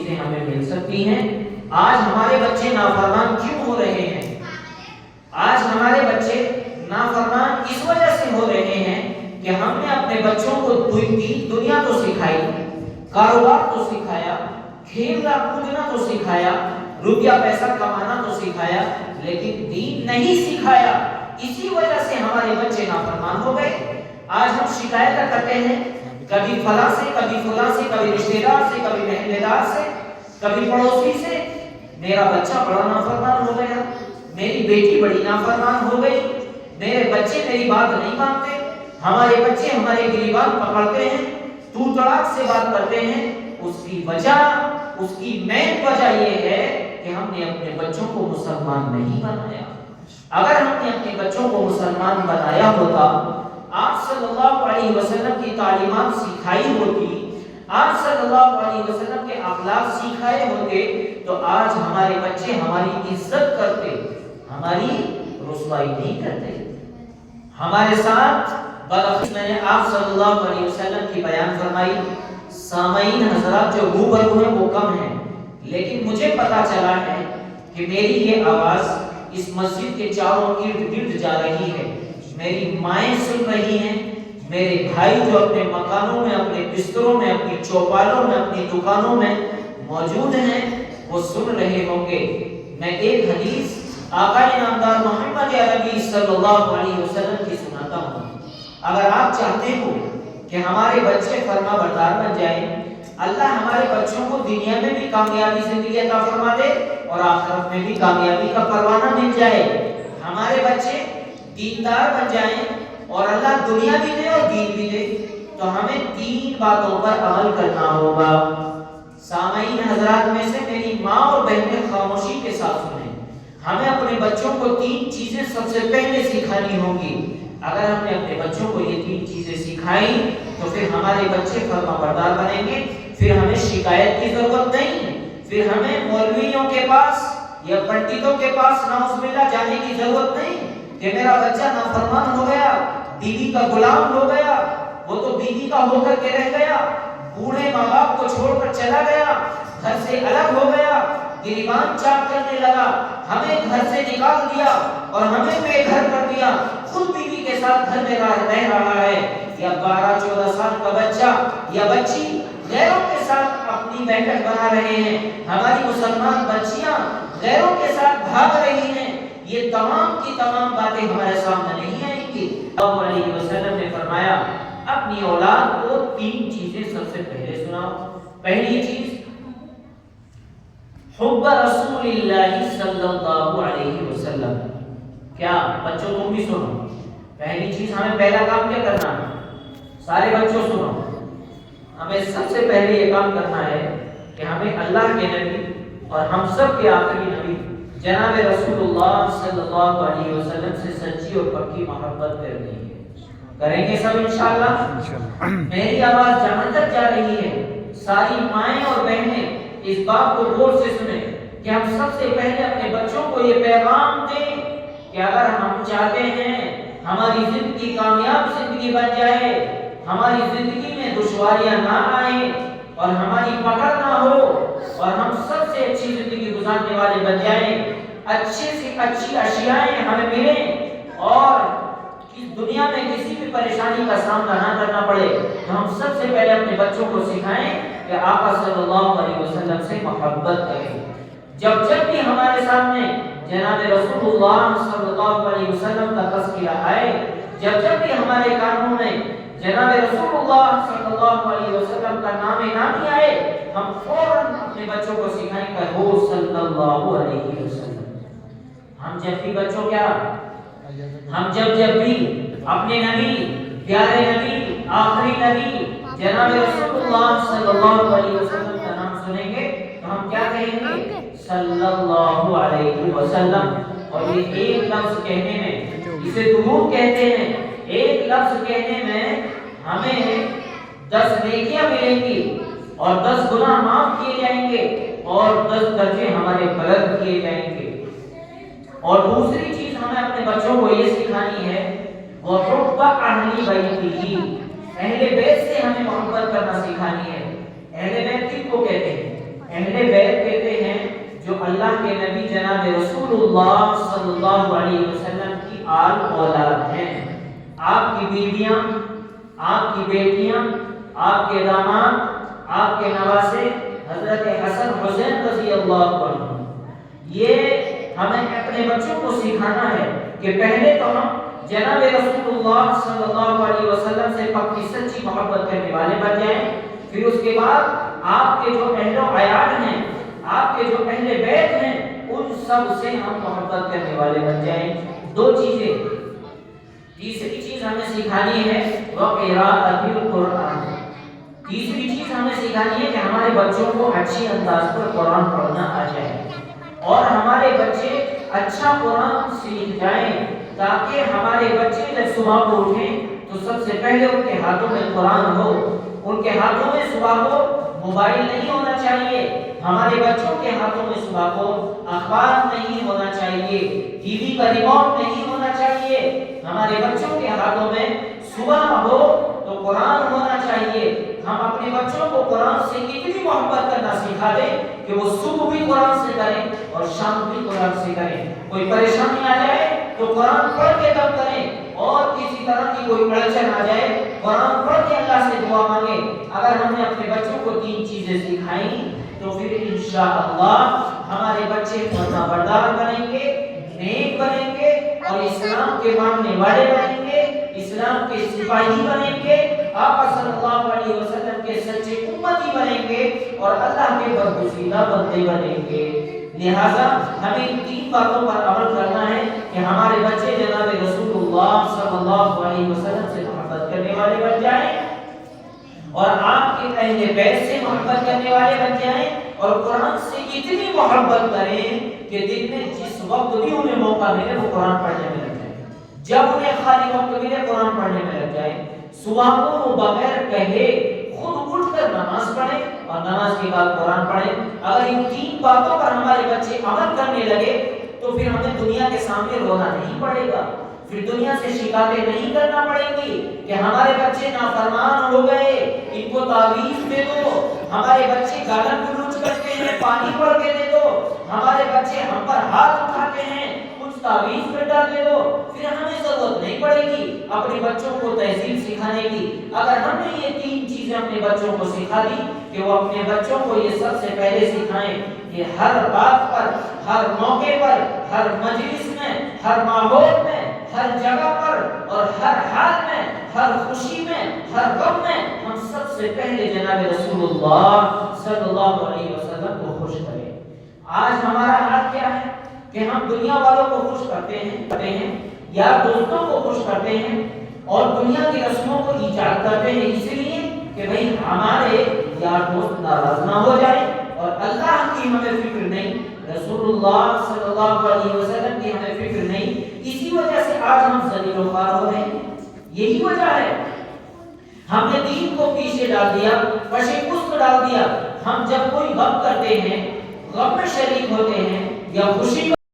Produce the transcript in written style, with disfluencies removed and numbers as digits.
چیزیں ہمیں مل سکتی ہیں۔ آج ہمارے بچے نافرمان کیوں ہو رہے ہیں؟ آج ہمارے بچے نافرمان اس وجہ سے ہو رہے ہیں کہ ہم نے اپنے بچوں کو دنیا تو سکھائی، کاروبار تو سکھایا، کھیلنا کودنا تو سکھایا، روپیہ پیسہ کمانا تو سکھایا، لیکن دین نہیں سکھایا۔ اسی وجہ سے ہمارے بچے نافرمان ہو گئے۔ آج ہم شکایت کرتے ہیں کبھی فلاں سے، کبھی فلاں سے، کبھی رشتے دار سے، کبھی محلے دار سے، کبھی پڑوسی سے، میرا بچہ بڑا نافرمان ہو گیا، میری بیٹی بڑی نافرمان ہو گئی، میرے بچے میری بات نہیں مانتے، ہمارے بچے ہمارے گریبان پکڑتے ہیں، تو تڑاک سے بات کرتے ہیں۔ اس کی وجہ، اس کی مین وجہ یہ ہے کہ ہم نے اپنے بچوں کو مسلمان نہیں بنایا۔ اگر ہم نے اپنے بچوں کو مسلمان بنایا ہوتا، آپ صلی اللہ علیہ وسلم کی تعلیمات سکھائی ہوتی، آپ صلی اللہ علیہ وسلم کے اخلاق سکھائے ہوتے، تو آج ہمارے بچے ہماری عزت کرتے، ہماری رسوائی نہیں کرتے۔ ہمارے ساتھ میں نے آپ صلی اللہ علیہ وسلم کی بیان فرمائی۔ سامعین حضرات جو روبرو ہیں وہ کم ہیں، لیکن مجھے پتا چلا ہے کہ میری یہ آواز اس مسجد کے چاروں ارد گرد جا رہی ہے۔ میری مائیں سن رہی ہیں، میرے بھائی جو اپنے مکانوں میں، اپنے بستروں میں، اپنی چوپالوں میں، اپنی دکانوں میں موجود ہیں، وہ سن رہے ہوں گے۔ میں ایک حدیث آقا نامدار محمد عربی صلی اللہ علیہ وسلم کی سناتا ہوں۔ اگر آپ چاہتے ہو کہ ہمارے بچے فرما بردار بن جائیں، اللہ ہمارے بچوں کو دنیا میں بھی کامیابی زندگی عطا فرما دے اور آخرت میں بھی کامیابی کا پروانہ مل جائے، ہمارے بچے دیندار بن جائیں اور اللہ دنیا بھی دے اور دین بھی دے، تو ہمیں 3 باتوں پر عمل کرنا ہوگا۔ سامعین حضرات میں سے میری ماں اور بہنیں خاموشی کے ساتھ سنیں۔ ہمیں اپنے بچوں کو 3 چیزیں سب سے پہلے سکھانی ہوں گی۔ اگر ہم نے اپنے بچوں کو یہ 3 چیزیں سکھائیں تو پھر ہمارے بچے فرما بردار بنیں گے، پھر ہمیں شکایت کی ضرورت نہیں، پھر ہمیں مولویوں کے پاس یا پنڈتوں کے پاس نعوذ باللہ جانے کی ضرورت نہیں کہ میرا بچہ نافرمان ہو گیا، بیوی کا غلام ہو گیا، وہ تو بیوی کا ہو کر کے رہ گیا، بوڑھے ماں باپ کو چھوڑ کر چلا گیا، گھر سے الگ ہو گیا، گریبان چاک کرنے لگا، ہمیں گھر سے نکال دیا اور ہمیں بے گھر کر دیا، خود بیوی کے ساتھ گھر میں رہ رہا ہے، یا 12-14 سال کا بچہ یا بچی غیروں کے ساتھ اپنی بیٹھک بنا رہے ہیں، ہماری مسلمان بچیاں غیروں کے ساتھ بھاگ رہی ہیں۔ یہ تمام کی تمام باتیں ہمارے سامنے نہیں آئیں گی۔ اللہ علیہ وسلم نے فرمایا اپنی اولاد کو 3 چیزیں سب سے پہلے سناؤ۔ پہلی چیز حب رسول اللہ صلی اللہ علیہ وسلم۔ کیا بچوں تم بھی سنو، پہلی چیز ہمیں پہلا کام کیا کرنا ہے؟ سارے بچوں سنو، ہمیں سب سے پہلے یہ کام کرنا ہے کہ ہمیں اللہ کے نبی اور ہم سب کے آخری نبی جناب رسول اللہ صلی اللہ علیہ وسلم سے سچی اور پکی محبت کرنی ہے۔ کریں گے سب انشاءاللہ؟ میری آواز جہاں تک جا رہی ہے، ساری مائیں اور بہنیں اس بات کو غور سے سنیں کہ ہم سب سے پہلے اپنے بچوں کو یہ پیغام دیں کہ اگر ہم چاہتے ہیں ہماری زندگی کامیاب زندگی بن جائے، ہماری زندگی میں دشواریاں نہ آئیں اور ہماری پکڑ نہ ہو اور ہم سب سے اچھی زندگی گزارنے والے بن جائیں، اچھے سے اچھی اشیاء ہمیں ملیں اور اس دنیا میں کسی بھی پریشانی کا سامنا نہ کرنا پڑے، تو ہم سب سے پہلے اپنے بچوں کو سکھائیں کہ آقا صلی اللہ علیہ وسلم سے محبت کریں۔ جب بھی ہمارے سامنے جناب رسول اللہ صلی اللہ علیہ وسلم کا تذکرہ آئے، جب بھی ہمارے کانوں میں جناب رسول اللہ صلی اللہ علیہ وسلم کا نام نامی آئے، ہم فوراً اپنے بچوں کو سکھائیں کہ وہ صلی اللہ علیہ وسلم۔ ہم جب بھی بچوں کیا، ہم جب بھی اپنے نبی، پیارے نبی، آخری نبی جناب رسول اللہ صلی اللہ علیہ وسلم کا نام سنیں گے تو ہم کیا کہیں گے؟ صلی اللہ علیہ وسلم۔ اور یہ ایک لفظ کہنے میں، اسے درود کہتے ہیں، ایک لفظ کہنے میں ہمیں 10 نیکیاں ملیں گی اور 10 گناہ معاف کیے جائیں گے اور 10 درجے ہمارے بلند کیے جائیں گے۔ اور دوسری چیز ہمیں اپنے بچوں کو یہ سکھانی ہے وَحُبَّ أَهْلِ بَيْتِهِ، اہل بیت سے ہمیں محبت کرنا سکھانی ہے۔ اہل بیت کن کو کہتے ہیں؟ اہل بیت کہتے ہیں جو اللہ کے نبی جناب رسول اللہ صلی اللہ علیہ وسلم کی آل اولاد ہیں. آپ کی بیویاں، آپ کی بیٹیاں، آپ کے داماد، آپ کے نواسے حضرت حسن حسین رضی اللہ عنہ. یہ ہمیں اپنے بچوں کو سکھانا ہے کہ پہلے تو ہم جناب رسول اللہ صلی اللہ علیہ وسلم سے پکی سچی محبت کرنے والے بن جائیں. پھر اس کے بعد آپ کے جو اہل و عیال ہیں، آپ کے جو اہل بیت ہیں، ان سب سے ہم محبت کرنے والے بن جائیں. دو چیزیں. تیسری چیز ہمیں سکھانی ہے وقراءۃ القرآن. تیسری چیز ہمیں سکھانی ہے کہ ہمارے بچوں کو اچھی انداز پر قرآن پڑھنا آ جائے اور ہمارے بچے اچھا قرآن سیکھ جائیں، تاکہ ہمارے بچے جب صبح کو اٹھیں تو سب سے پہلے ان کے ہاتھوں میں قرآن ہو. ان کے ہاتھوں میں صبح کو موبائل نہیں ہونا چاہیے. ہمارے بچوں کے ہاتھوں میں صبح کو اخبار نہیں ہونا چاہیے، ٹی وی کا ریموٹ نہیں ہونا چاہیے. ہمارے بچوں کے ہاتھوں میں صبح ہو تو قرآن ہونا چاہیے. ہم اپنے بچوں کو قرآن سے اتنی محبت کرنا سکھا دیں کہ وہ صبح بھی قرآن سے کریں اور شام بھی قرآن سے کریں. کوئی پریشانی آ جائے تو قرآن پڑھ کے دم کریں، اور کسی طرح کی کوئی اڑچن آ جائے قرآن پڑھ کے اللہ سے دعا مانگیں. اگر ہم نے اپنے بچوں کو تین چیزیں سکھائیں تو پھر انشاءاللہ ہمارے بچے فرما بردار بنیں گے، نیک بنیں گے اور اسلام کے ماننے والے بنیں گے، اسلام کے سپاہی بنیں گے، آقا صلی اللہ علیہ وسلم کے سچے امتی بنیں گے اور اللہ کے برگزیدہ بندے بنیں گے. لہذا ہمیں ان تین باتوں پر عمل کرنا ہے کہ ہمارے بچے جناب رسول اللہ صلی اللہ علیہ وسلم سے محبت کرنے والے بن جائیں اور آپ کے اہل بیت سے محبت کرنے والے بن جائیں اور قرآن سے اتنی محبت کریں کہ دن میں جس وقت بھی انہیں موقع ملے وہ قرآن پڑھنے میں لگ جائیں. جب انہیں خالی وقت ملے قرآن پڑھنے میں لگ جائیں. صبح کو وہ بغیر کہے خود اٹھ کر نماز پڑھیں اور نماز کے بعد قرآن پڑھیں. اگر ان تین باتوں پر ہمارے بچے عمل کرنے لگے تو پھر ہمیں دنیا کے سامنے رونا نہیں پڑے گا، پھر دنیا سے شکایتیں نہیں کرنا پڑیں گی کہ ہمارے بچے نافرمان ہو گئے، ان کو تعویذ دے دو. ہمارے بچے گالن گلوچ کرتے ہیں، پانی پڑھ کے دے دو. ہمارے بچے ہم پر ہاتھ اٹھاتے ہیں، کچھ تعویذ پہ ڈال دے دو. پھر ہمیں ضرورت نہیں پڑے گی اپنے بچوں کو تہذیب سکھانے کی. اگر ہم نے یہ تین چیزیں اپنے بچوں کو سکھا دی کہ وہ اپنے بچوں کو یہ سب سے پہلے سکھائیں کہ ہر بات پر، ہر موقع پر، ہر مجلس میں، ہر ماحول میں، ہر جگہ پر اور ہر حال میں، ہر خوشی میں، ہر غم میں ہم سب سے پہلے جناب رسول اللہ صلی اللہ علیہ وسلم کو خوش کریں. آج ہمارا حال کیا ہے کہ ہم دنیا والوں کو خوش کرتے ہیں، یار دوستوں کو خوش کرتے ہیں اور دنیا کی رسموں کو ایجاد کرتے ہیں اس لیے کہ بھئی ہمارے یار دوست ناراض نہ ہو جائیں اور اللہ کی ہمیں فکر نہیں، رسول اللہ صلی اللہ علیہ وسلم کی ہمیں فکر نہیں. اسی وجہ سے آج ہم ذلیل و خوار ہو رہے ہیں. یہی وجہ ہے ہم نے دین کو پیچھے ڈال دیا، پشے پشت ڈال دیا. ہم جب کوئی غم کرتے ہیں، غم میں شریک ہوتے ہیں یا خوشی